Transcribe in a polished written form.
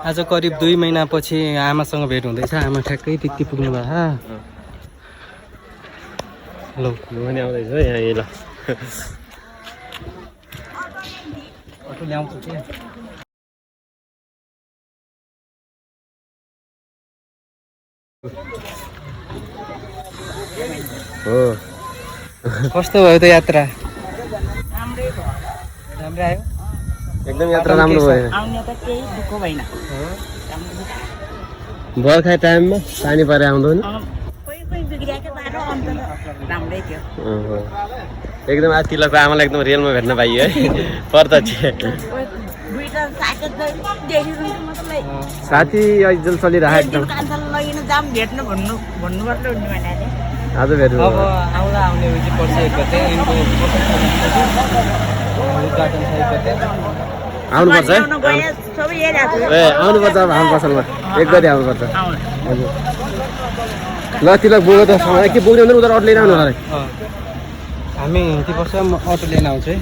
आज करिब 2 महिनापछि आमासँग भेट हुँदैछ। आमा ठ्याक्कै त्यति पुग्नु भयो। ल पनि आउँदैछ यहाँ ल अटो ल्याउँछु के हो कस्तो भयो त यात्रा? राम्रै आयो। एकदम यात्रा राम्रो भयो। आउने त केही दुःख भएन। बर्खा टाइममा पानी परे आउँदैन। कोही कोही बिग्रिएको बाटो अन्त राम्रै थियो। एकदम आज तिलकको आमालाई एकदम रियलमा भेट्न पाइयो है प्रत्यक्ष। दुईटा साकेत देखिरहन्छ मतलब साथी अहिले चलिरहेको एकदम कान्छालाई लगेर जाम भेट्नु भन्नु पर्छ नि भने आज भेट्नु अब आउँदा आउने चाहिँ पर्छ एक गते उद्घाटन छ एक गते। आउनुपर्छ है सबै हेरेको छु। ए आउनुपर्छ अब हाम्रो पसलमा एक गते आउनुपर्छ। हजुर ल तिलक बोल्यो त समय के बोल्यो भने उनीहरू अरू लिएर आउनु होला। हामी ती वर्ष अटो लिएर आउँछु है।